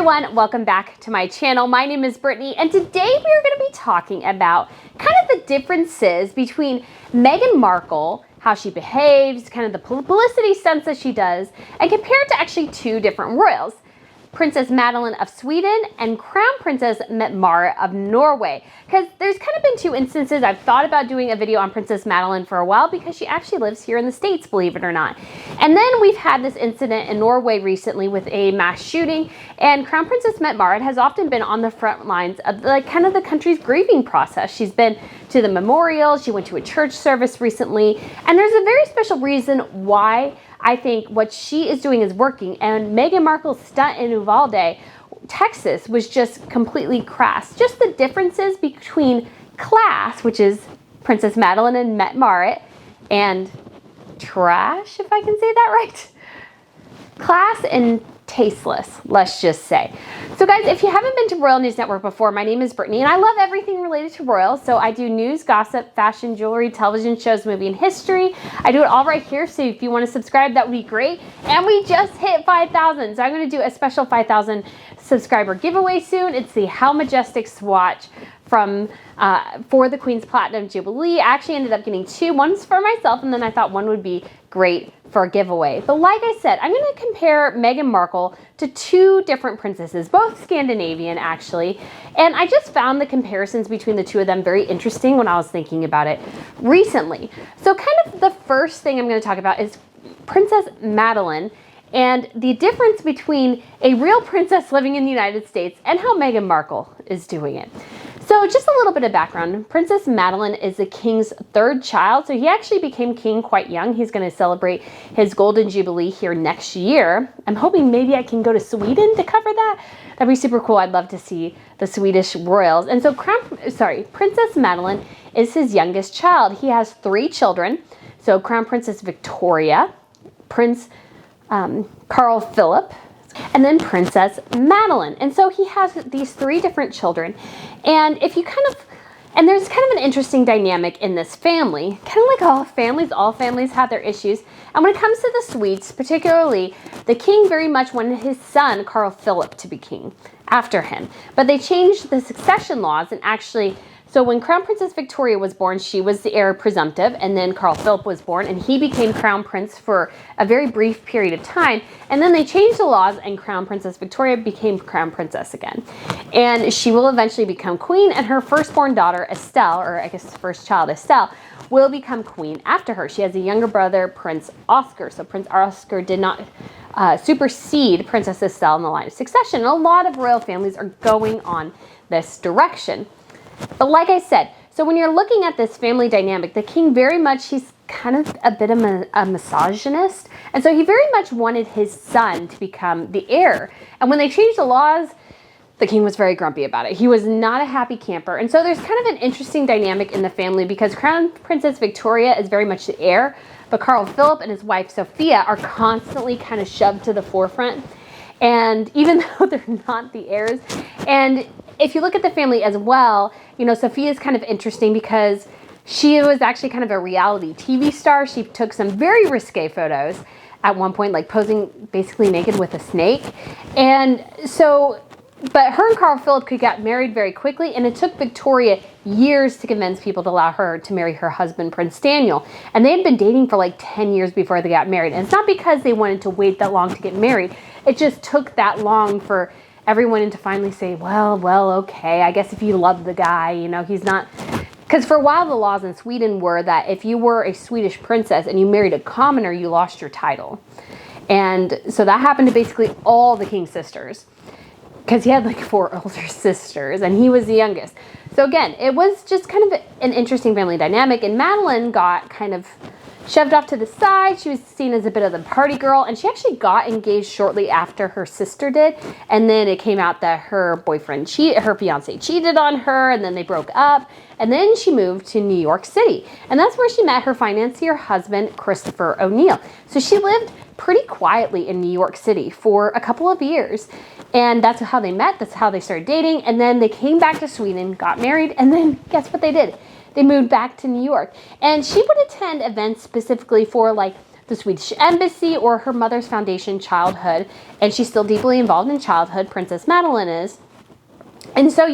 everyone, welcome back to my channel. My name is Brittany, and today we are going to be talking about kind of the differences between Meghan Markle, how she behaves, kind of the publicity stunts that she does, and compared to actually two different royals, Princess Madeleine of Sweden and Crown Princess Mette-Marit of Norway. Because there's kind of been two instances. I've thought about doing a video on Princess Madeleine for a while because she actually lives here in the States, believe it or not. And then we've had this incident in Norway recently with a mass shooting, and Crown Princess Mette-Marit has often been on the front lines of kind of the country's grieving process. She's been to the memorial, she went to a church service recently, and there's a very special reason why I think what she is doing is working. And Meghan Markle's stunt in Uvalde, Texas, was just completely crass. Just the differences between class, which is Princess Madeleine and Mette-Marit, and trash, if I can say that right. Class and tasteless, let's just say. So guys, if you haven't been to Royal News Network before, my name is Brittany, and I love everything related to royal. So I do news, gossip, fashion, jewelry, television shows, movie, and history. I do it all right here, so if you want to subscribe, that would be great. And we just hit 5,000, so I'm going to do a special 5,000 subscriber giveaway soon. It's the How Majestic swatch from for the Queen's Platinum Jubilee. I actually ended up getting two. One's for myself, and then I thought one would be great for a giveaway. But like I said, I'm going to compare Meghan Markle to two different princesses, both Scandinavian actually. And I just found the comparisons between the two of them very interesting when I was thinking about it recently. So kind of the first thing I'm going to talk about is Princess Madeleine and the difference between a real princess living in the United States and how Meghan Markle is doing it. So just a little bit of background. Princess Madeleine is the king's third child. So he actually became king quite young. He's going to celebrate his golden jubilee here next year. I'm hoping maybe I can go to Sweden to cover that. That'd be super cool. I'd love to see the Swedish royals. And so Princess Madeleine is his youngest child. He has three children. So Crown Princess Victoria, Prince Carl Philip, and then Princess Madeleine. And so he has these three different children. And if you and there's kind of an interesting dynamic in this family, kind of like all families have their issues. And when it comes to the Swedes, particularly, the king very much wanted his son, Carl Philip, to be king after him. But they changed the succession laws and actually, so when Crown Princess Victoria was born, she was the heir presumptive, and then Carl Philip was born, and he became Crown Prince for a very brief period of time. And then they changed the laws, and Crown Princess Victoria became Crown Princess again. And she will eventually become queen, and her firstborn daughter, Estelle, or I guess first child, Estelle, will become queen after her. She has a younger brother, Prince Oscar. So Prince Oscar did not supersede Princess Estelle in the line of succession. And a lot of royal families are going on this direction. But like I said, so when you're looking at this family dynamic, the king very much, he's kind of a bit of a misogynist. And so he very much wanted his son to become the heir. And when they changed the laws, the king was very grumpy about it. He was not a happy camper. And so there's kind of an interesting dynamic in the family because Crown Princess Victoria is very much the heir, but Carl Philip and his wife Sophia are constantly kind of shoved to the forefront. And even though they're not the heirs, and if you look at the family as well, you know, Sophia is kind of interesting because she was actually kind of a reality TV star. She took some very risque photos at one point, like posing basically naked with a snake. And so, but her and Carl Philip could get married very quickly, and it took Victoria years to convince people to allow her to marry her husband, Prince Daniel. And they had been dating for like 10 years before they got married. And it's not because they wanted to wait that long to get married. It just took that long for everyone to finally say, well, okay, I guess if you love the guy, you know, he's not, because for a while the laws in Sweden were that if you were a Swedish princess and you married a commoner, you lost your title. And so that happened to basically all the king's sisters, because he had like 4 older sisters and he was the youngest. So again, it was just kind of an interesting family dynamic, and Madeleine got kind of shoved off to the side. She was seen as a bit of the party girl, and she actually got engaged shortly after her sister did. And then it came out that her fiance cheated on her, and then they broke up. And then she moved to New York City, and that's where she met her financier husband, Christopher O'Neill. So she lived pretty quietly in New York City for a couple of years, and that's how they met. That's how they started dating. And then they came back to Sweden, got married, and then guess what they did? They moved back to New York, and she would attend events specifically for like the Swedish embassy or her mother's foundation, Childhood. And she's still deeply involved in Childhood, Princess Madeleine is. And so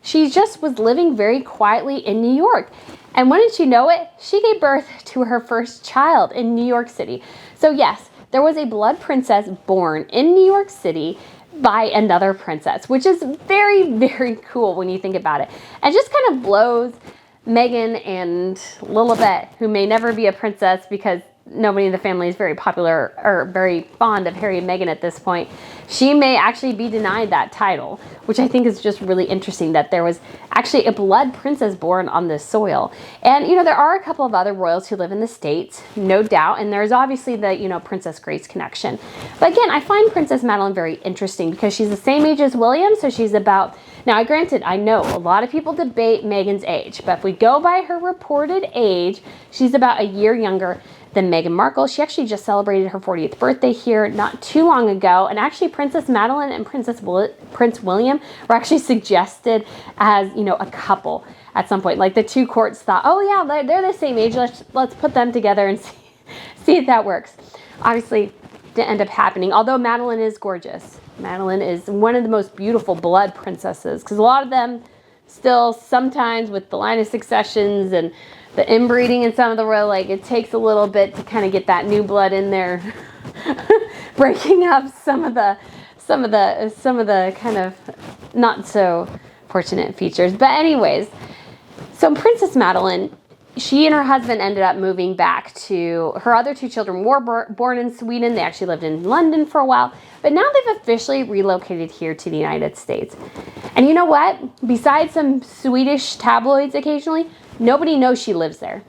she just was living very quietly in New York. And wouldn't you know it, she gave birth to her first child in New York City. So yes, there was a blood princess born in New York City by another princess, which is very, very cool when you think about it. And just kind of blows Meghan and Lilibet, who may never be a princess because nobody in the family is very popular or very fond of Harry and Meghan at this point. She may actually be denied that title, which I think is just really interesting that there was actually a blood princess born on this soil. And, there are a couple of other royals who live in the States, no doubt. And there's obviously the, Princess Grace connection. But again, I find Princess Madeleine very interesting because she's the same age as William. So she's about, now granted, I know a lot of people debate Meghan's age, but if we go by her reported age, she's about a year younger than Meghan Markle. She actually just celebrated her 40th birthday here not too long ago. And actually Princess Madeleine and Prince William were actually suggested as, a couple at some point. Like the two courts thought, oh yeah, they're the same age. Let's put them together and see if that works. Obviously didn't end up happening. Although Madeleine is gorgeous. Madeleine is one of the most beautiful blood princesses because a lot of them still sometimes with the line of successions and the inbreeding in some of the royal, it takes a little bit to kind of get that new blood in there, breaking up some of the kind of not so fortunate features. But anyways, so Princess Madeleine, she and her husband ended up moving back to, her other two children were born in Sweden. They actually lived in London for a while, but now they've officially relocated here to the United States. And you know what? Besides some Swedish tabloids occasionally, nobody knows she lives there.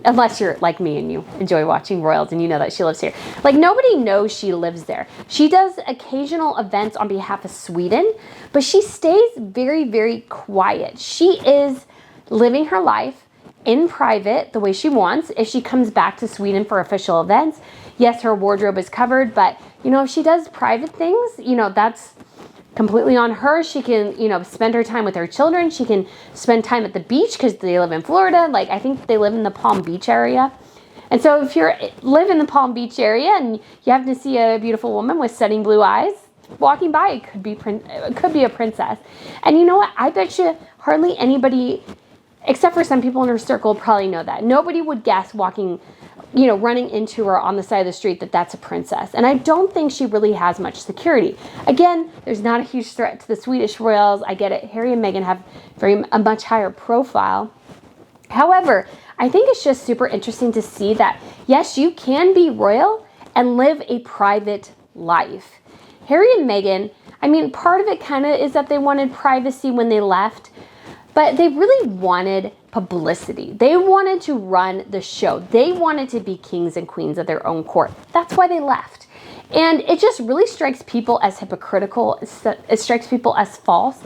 Unless you're like me and you enjoy watching royals and you know that she lives here. Nobody knows she lives there. She does occasional events on behalf of Sweden, but she stays very, very quiet. She is living her life in private the way she wants. If she comes back to Sweden for official events, yes, her wardrobe is covered, but if she does private things, that's completely on her. She can, spend her time with her children. She can spend time at the beach because they live in Florida. I think they live in the Palm Beach area. And so if you live in the Palm Beach area and you happen to see a beautiful woman with setting blue eyes walking by, it could be a princess. And you know what? I bet you hardly anybody, except for some people in her circle, probably know that. Nobody would guess walking, running into her on the side of the street that that's a princess. And I don't think she really has much security. Again, there's not a huge threat to the Swedish royals. I get it. Harry and Meghan have a much higher profile. However, I think it's just super interesting to see that, yes, you can be royal and live a private life. Harry and Meghan, part of it kind of is that they wanted privacy when they left, but they really wanted publicity. They wanted to run the show. They wanted to be kings and queens of their own court. That's why they left. And it just really strikes people as hypocritical. It strikes people as false.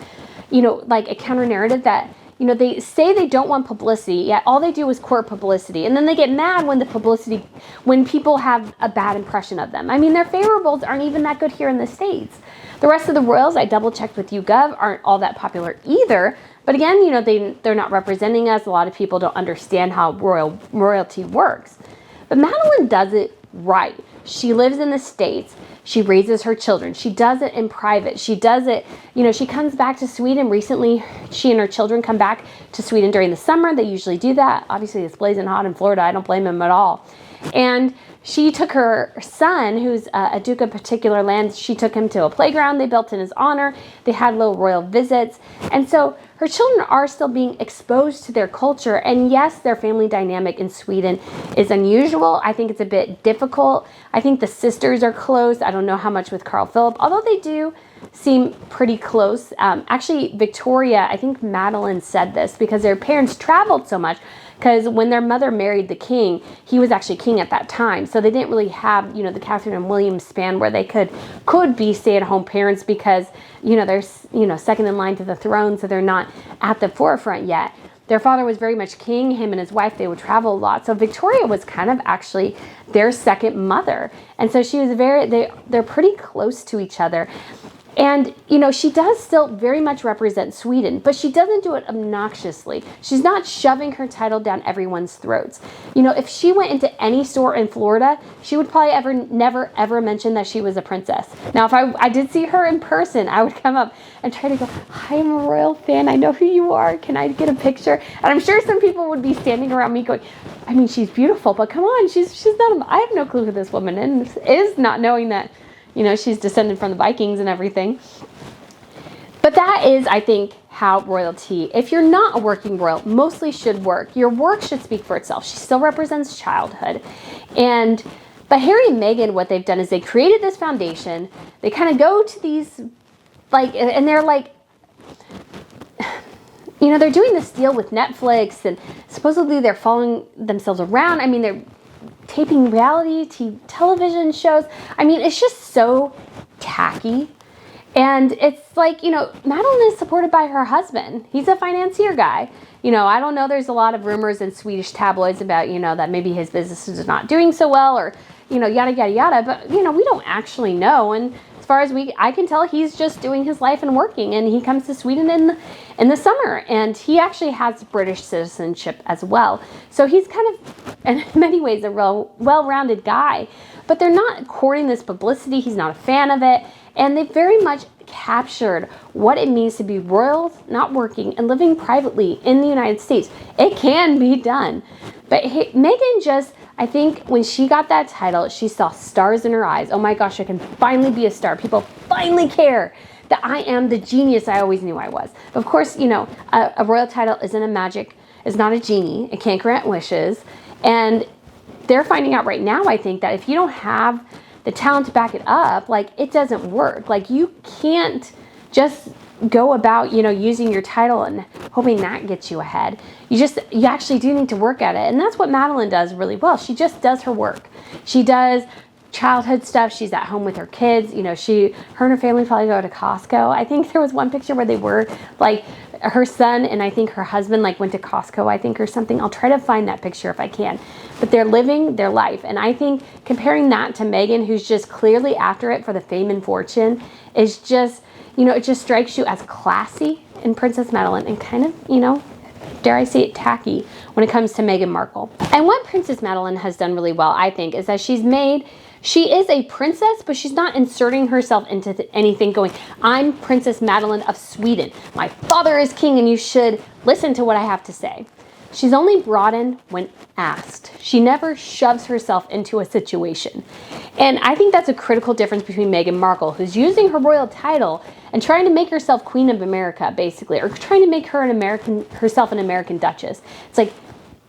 A counter narrative that, they say they don't want publicity, yet all they do is court publicity. And then they get mad when people have a bad impression of them. Their favorables aren't even that good here in the States. The rest of the royals, I double checked with YouGov, aren't all that popular either. But again, they're not representing us. A lot of people don't understand how royalty works. But Madeleine does it right. She lives in the States. She raises her children. She does it in private. She does it, she comes back to Sweden. Recently, she and her children come back to Sweden during the summer. They usually do that. Obviously, it's blazing hot in Florida. I don't blame them at all. And she took her son, who's a Duke of particular lands, she took him to a playground they built in his honor. They had little royal visits. And so her children are still being exposed to their culture. And yes, their family dynamic in Sweden is unusual. I think it's a bit difficult. I think the sisters are close. I don't know how much with Carl Philip, although they do seem pretty close. Actually, Victoria, I think Madeleine said this because their parents traveled so much. Because when their mother married the king, he was actually king at that time. So they didn't really have, the Catherine and William span where they could be stay-at-home parents because, they're, second in line to the throne. So they're not at the forefront yet. Their father was very much king. Him and his wife, they would travel a lot. So Victoria was kind of actually their second mother. And so she was they're pretty close to each other. And, you know, she does still very much represent Sweden, but she doesn't do it obnoxiously. She's not shoving her title down everyone's throats. You know, if she went into any store in Florida, she would probably never, ever mention that she was a princess. Now, if I did see her in person, I would come up and try to go, hi, I'm a royal fan. I know who you are. Can I get a picture? And I'm sure some people would be standing around me going, I mean, she's beautiful, but come on, she's not, I have no clue who this woman is, not knowing that, you know, she's descended from the Vikings and everything. But that is, I think, how royalty, if you're not a working royal, mostly should work. Your work should speak for itself. She still represents childhood. But Harry and Meghan, what they've done is they created this foundation. They kind of go to these, like, and they're like, you know, they're doing this deal with Netflix, and supposedly they're following themselves around. I mean, they're taping reality television shows. I mean, it's just so tacky. And it's like, you know, Madeleine is supported by her husband. He's a financier guy. You know, I don't know, there's a lot of rumors in Swedish tabloids about, you know, that maybe his business is not doing so well, or, you know, yada, yada, yada. But, you know, we don't actually know. And as far as I can tell, he's just doing his life and working. And he comes to Sweden in the summer. And he actually has British citizenship as well. So he's kind of, in many ways, a real well-rounded guy. But they're not courting this publicity. He's not a fan of it. And they very much captured what it means to be royals, not working, and living privately in the United States. It can be done. But Meghan just, I think when she got that title, she saw stars in her eyes. Oh my gosh, I can finally be a star. People finally care that I am the genius I always knew I was. Of course, you know, a royal title is not a genie. It can't grant wishes. And they're finding out right now, I think, that if you don't have the talent to back it up, like, it doesn't work. Like, you can't just go about, you know, using your title and hoping that gets you ahead. You actually do need to work at it. And that's what Madeleine does really well. She just does her work. She does childhood stuff. She's at home with her kids. You know, her and her family probably go to Costco. I think there was one picture where they were, like, her son and I think her husband, like, went to Costco, I think, or something. I'll try to find that picture if I can. But they're living their life. And I think comparing that to Meghan, who's just clearly after it for the fame and fortune, is just, you know, it just strikes you as classy in Princess Madeleine and kind of, you know, dare I say it, tacky when it comes to Meghan Markle. And what Princess Madeleine has done really well, I think, is that she is a princess, but she's not inserting herself into anything going, I'm Princess Madeleine of Sweden. My father is king and you should listen to what I have to say. She's only brought in when asked. She never shoves herself into a situation. And I think that's a critical difference between Meghan Markle, who's using her royal title and trying to make herself Queen of America, basically, or trying to make herself an American Duchess. It's like,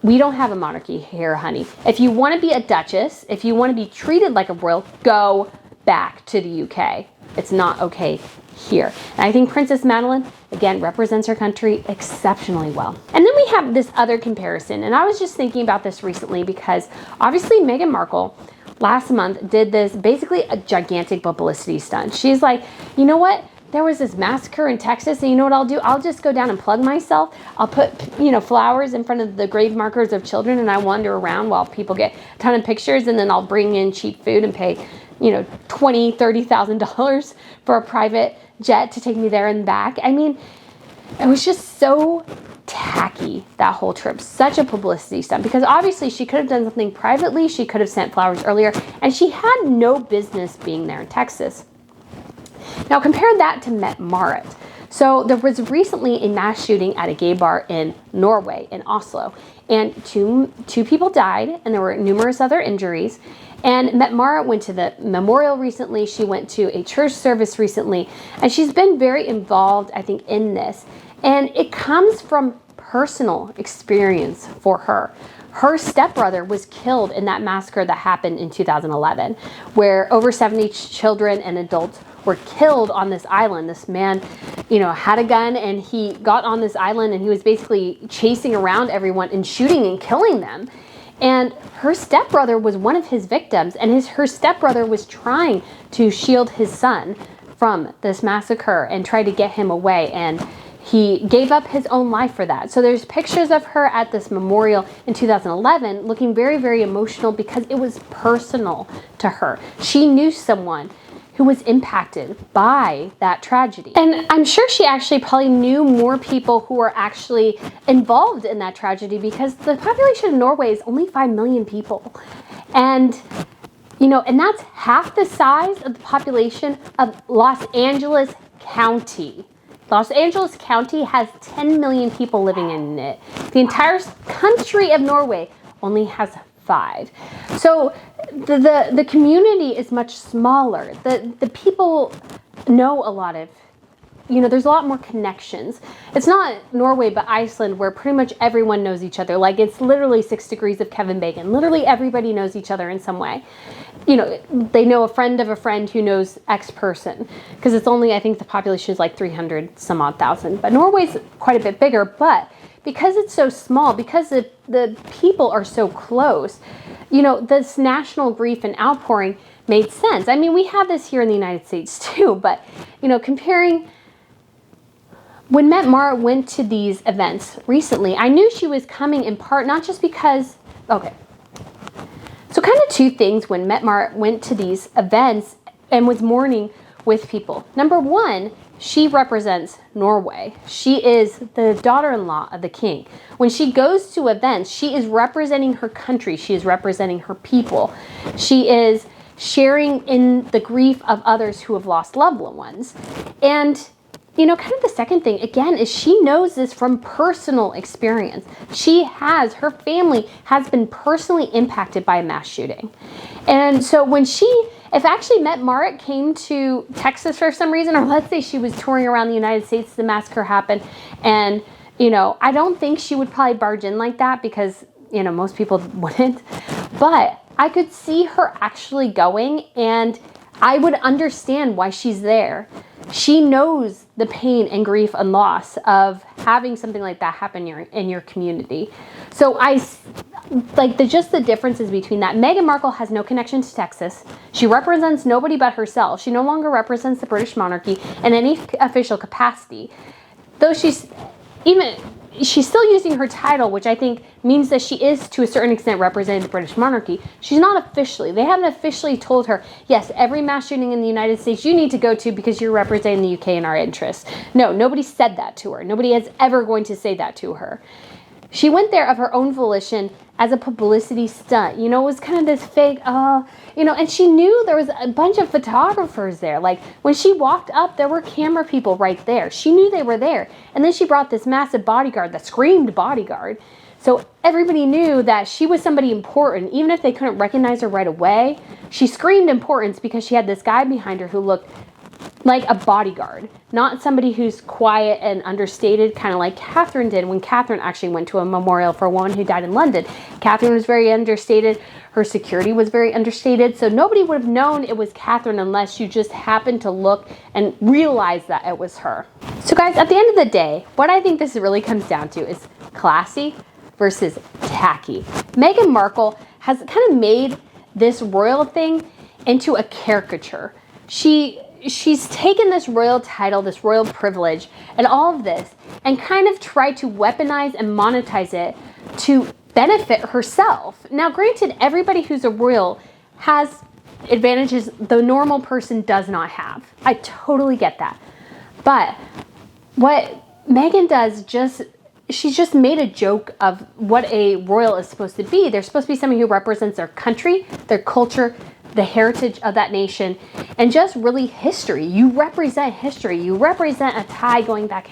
we don't have a monarchy here, honey. If you want to be a duchess, if you want to be treated like a royal, go back to the UK. It's not okay here. And I think Princess Madeleine, again, represents her country exceptionally well. And then we have this other comparison. And I was just thinking about this recently because obviously Meghan Markle last month did this, basically a gigantic publicity stunt. She's like, you know what? There was this massacre in Texas, and you know what I'll do? I'll just go down and plug myself. I'll put, you know, flowers in front of the grave markers of children, and I wander around while people get a ton of pictures, and then I'll bring in cheap food and pay, you know, $20,000, $30,000 for a private jet to take me there and back. I mean, it was just so tacky, that whole trip. Such a publicity stunt, because obviously she could have done something privately. She could have sent flowers earlier, and she had no business being there in Texas. Now compare that to Mette-Marit. So there was recently a mass shooting at a gay bar in Norway, in Oslo, and two people died, and there were numerous other injuries. And Mette-Marit went to the memorial recently. She went to a church service recently, and she's been very involved, I think, in this. And it comes from personal experience for her. Her stepbrother was killed in that massacre that happened in 2011, where over 70 children and adults were killed on this island. This man, you know, had a gun, and he got on this island, and he was basically chasing around everyone and shooting and killing them. And her stepbrother was one of his victims, and her stepbrother was trying to shield his son from this massacre and try to get him away, and he gave up his own life for that. So there's pictures of her at this memorial in 2011 looking very, very emotional because it was personal to her. She knew someone who was impacted by that tragedy. And I'm sure she actually probably knew more people who were actually involved in that tragedy, because the population of Norway is only 5 million people. And, you know, and that's half the size of the population of Los Angeles County. Los Angeles County has 10 million people living in it. The entire country of Norway only has 5. So the community is much smaller. The people know a lot of, you know, there's a lot more connections. It's not Norway, but Iceland, where pretty much everyone knows each other. Like, it's literally 6 degrees of Kevin Bacon. Literally everybody knows each other in some way. You know, they know a friend of a friend who knows X person, because it's only, I think the population is like 300 some odd thousand. But Norway's quite a bit bigger, but because it's so small, because the people are so close, you know, this national grief and outpouring made sense. I mean, we have this here in the United States too, but, you know, comparing, when Mette-Marit went to these events recently, I knew she was coming in part, not just because, okay. So kind of 2 things when Mette-Marit went to these events and was mourning with people. Number 1, she represents Norway. She is the daughter-in-law of the king. When she goes to events, she is representing her country. She is representing her people. She is sharing in the grief of others who have lost loved ones. And, you know, kind of the second thing, again, is she knows this from personal experience. Her family has been personally impacted by a mass shooting. And so when if actually Mette-Marit came to Texas for some reason, or let's say she was touring around the United States, the massacre happened, and, you know, I don't think she would probably barge in like that, because, you know, most people wouldn't. But I could see her actually going, and I would understand why she's there. She knows the pain and grief and loss of having something like that happen in your community. So I like just the differences between that. Meghan Markle has no connection to Texas. She represents nobody but herself. She no longer represents the British monarchy in any official capacity. Though she's still using her title, which I think means that she is to a certain extent representing the British monarchy. She's not officially. They haven't officially told her, yes, every mass shooting in the United States you need to go to because you're representing the UK in our interests. No, nobody said that to her. Nobody is ever going to say that to her. She went there of her own volition as a publicity stunt. You know, it was kind of this fake, you know, and she knew there was a bunch of photographers there. Like, when she walked up, there were camera people right there. She knew they were there. And then she brought this massive bodyguard that screamed bodyguard. So everybody knew that she was somebody important. Even if they couldn't recognize her right away, she screamed importance because she had this guy behind her who looked like a bodyguard, not somebody who's quiet and understated, kind of like Catherine did when Catherine actually went to a memorial for a woman who died in London. Catherine was very understated. Her security was very understated. So nobody would have known it was Catherine unless you just happened to look and realize that it was her. So guys, at the end of the day, what I think this really comes down to is classy versus tacky. Meghan Markle has kind of made this royal thing into a caricature. She's taken this royal title, this royal privilege, and all of this, and kind of tried to weaponize and monetize it to benefit herself. Now, granted, everybody who's a royal has advantages the normal person does not have. I totally get that. But what Meghan does, she's just made a joke of what a royal is supposed to be. They're supposed to be somebody who represents their country, their culture, the heritage of that nation, and just really history. You represent history. You represent a tie going back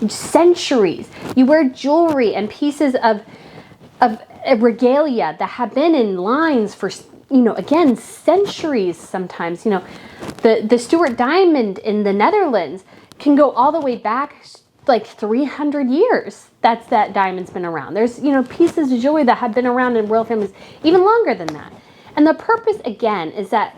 centuries. You wear jewelry and pieces of regalia that have been in lines for, you know, again, centuries sometimes. You know, the Stuart diamond in the Netherlands can go all the way back like 300 years. That diamond's been around. There's, you know, pieces of jewelry that have been around in royal families even longer than that. And the purpose, again, is that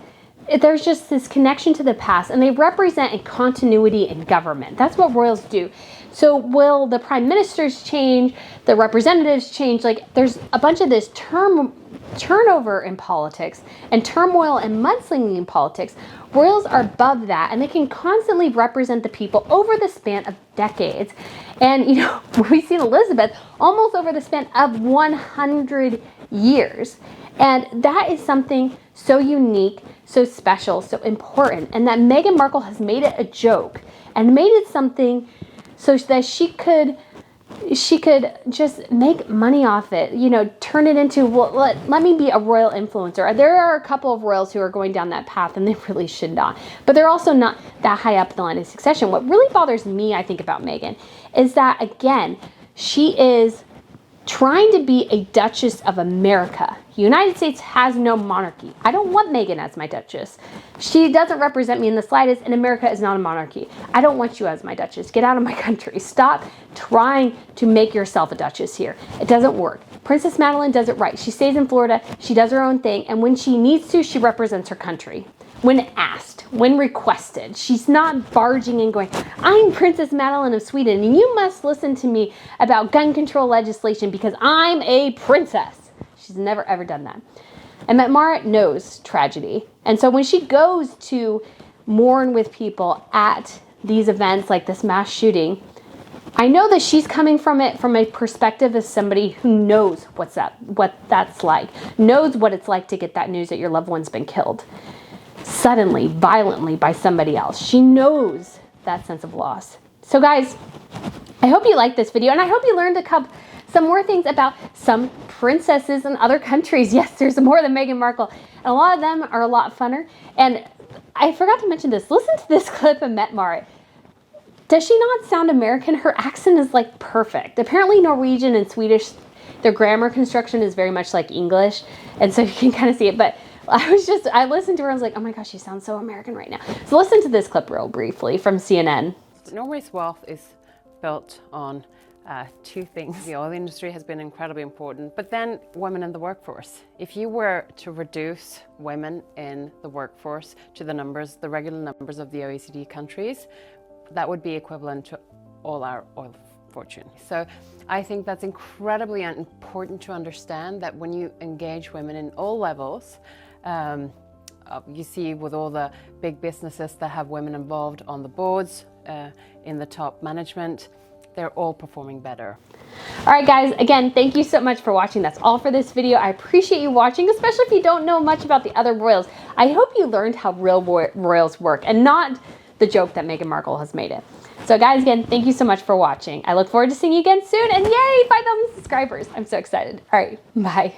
there's just this connection to the past, and they represent a continuity in government. That's what royals do. So will the prime ministers change, the representatives change? Like, there's a bunch of this turnover in politics and turmoil and mudslinging in politics. Royals are above that, and they can constantly represent the people over the span of decades. And, you know, we've seen Elizabeth almost over the span of 100 years. And that is something so unique, so special, so important, and that Meghan Markle has made it a joke and made it something so that she could just make money off it, you know, turn it into, well, let me be a royal influencer. There are a couple of royals who are going down that path, and they really should not. But they're also not that high up the line of succession. What really bothers me, I think, about Meghan is that, again, she is trying to be a Duchess of America. The United States has no monarchy. I don't want Meghan as my Duchess. She doesn't represent me in the slightest, and America is not a monarchy. I don't want you as my Duchess. Get out of my country. Stop trying to make yourself a Duchess here. It doesn't work. Princess Madeleine does it right. She stays in Florida. She does her own thing, and when she needs to, she represents her country. When asked, when requested, she's not barging and going, I'm Princess Madeleine of Sweden, and you must listen to me about gun control legislation because I'm a princess. She's never, ever done that. And Mette-Marit knows tragedy. And so when she goes to mourn with people at these events like this mass shooting, I know that she's coming from it from a perspective as somebody who knows what that's like, knows what it's like to get that news that your loved one's been killed suddenly, violently by somebody else. She knows that sense of loss. So guys, I hope you liked this video, and I hope you learned some more things about some princesses in other countries. Yes, there's more than Meghan Markle, and a lot of them are a lot funner. And I forgot to mention this. Listen to this clip of Mette-Marit. Does she not sound American? Her accent is like perfect. Apparently Norwegian and Swedish, their grammar construction is very much like English, and so you can kind of see it. But I listened to her, I was like, oh my gosh, she sounds so American right now. So listen to this clip real briefly from CNN. Norway's wealth is built on two things. The oil industry has been incredibly important, but then women in the workforce. If you were to reduce women in the workforce to the regular numbers of the OECD countries, that would be equivalent to all our oil fortune. So I think that's incredibly important to understand, that when you engage women in all levels, you see with all the big businesses that have women involved on the boards, in the top management, they're all performing better. All right, guys, again, thank you so much for watching. That's all for this video. I appreciate you watching, especially if you don't know much about the other royals. I hope you learned how real royals work and not the joke that Meghan Markle has made it. So guys, again, thank you so much for watching. I look forward to seeing you again soon, and yay, 5,000 subscribers. I'm so excited. All right, bye.